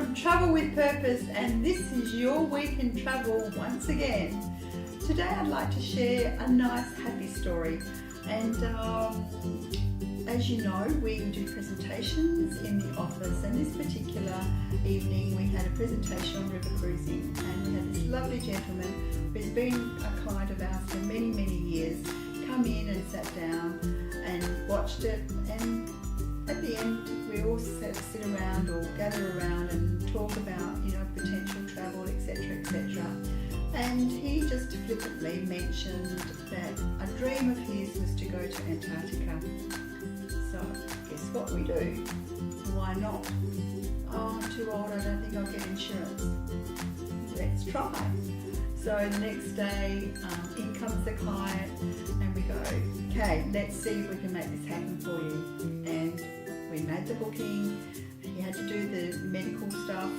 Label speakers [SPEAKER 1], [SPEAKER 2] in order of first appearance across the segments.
[SPEAKER 1] from Travel with Purpose, and this is your week in travel once again. Today I'd like to share a nice happy story, and as you know, we do presentations in the office, and this particular evening we had a presentation on river cruising, and we had this lovely gentleman who's been a client of ours for many years come in and sat down and watched it, and at the end we all sit around or gather around and talk about potential travel, etc. And he just flippantly mentioned that a dream of his was to go to Antarctica. So guess what we do? Why not? Oh, I'm too old, I don't think I'll get insurance. Let's try. So the next day, in comes the client and we go, okay, let's see if we can make this happen for you. And we made the booking. He had to do the medical stuff,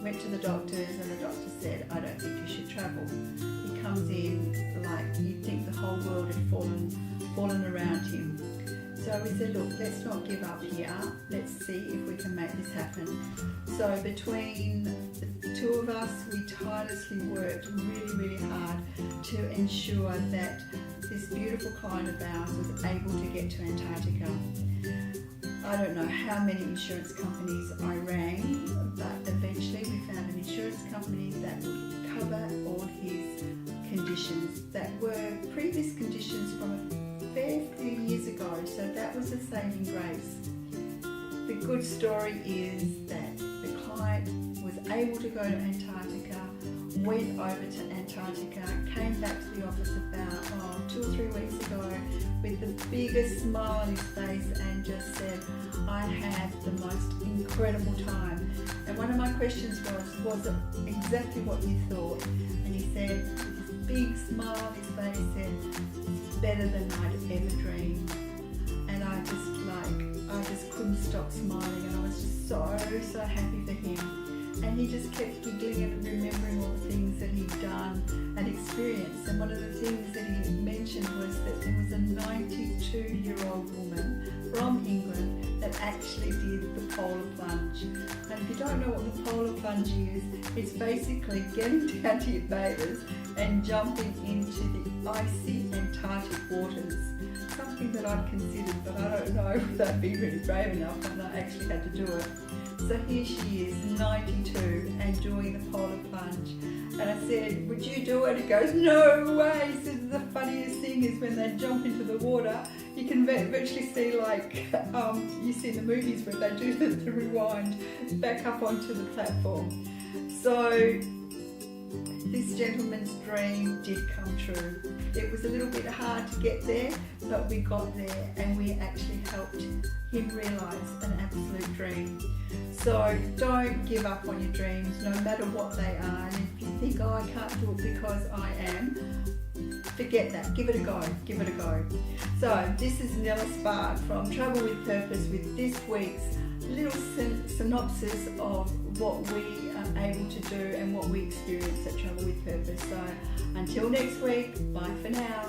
[SPEAKER 1] went to the doctors, and the doctor said, I don't think you should travel. He comes in like you'd think the whole world had fallen around him. So we said, look, let's not give up here. Let's see if we can make this happen. So between the two of us, we tirelessly worked really hard to ensure that this beautiful client of ours was able to get to Antarctica. I don't know how many insurance companies I rang, but eventually we found an insurance company that would cover all his conditions that were previous conditions from a fair few years ago, so that was a saving grace. The good story is that the client was able to go to Antarctica, went over to Antarctica, came back to the office about 2 or 3 weeks ago with the biggest smile on his face and just said, I had the most incredible time. And one of my questions was it exactly what you thought? And he said, with this big smile on his face, said, it's better than I'd ever dreamed. And I just couldn't stop smiling, and I was just so happy for him. And he just kept giggling and remembering all the things that he'd done and experienced. And one of the things that he mentioned was that there was a 92-year-old woman from England that actually did the polar plunge. And if you don't know what the polar plunge is, it's basically getting down to your bathers and jumping into the icy Antarctic waters. Something that I'd considered, but I don't know if I'd be really brave enough, and I actually had to do it. So here she is, 92, and doing the polar plunge. And I said, would you do it? He goes, no way. He said, the funniest thing is when they jump into the water, you can virtually see like you see in the movies where they do the rewind back up onto the platform. So this gentleman's dream did come true. It was a little bit hard to get there, but we got there, and we actually helped him realise an absolute dream. So don't give up on your dreams, no matter what they are. And if you think, oh, I can't do it because I am, forget that. Give it a go. Give it a go. So this is Nella Spark from Travel with Purpose with this week's little synopsis of what we are able to do and what we experience at Travel with Purpose. So until next week, bye for now.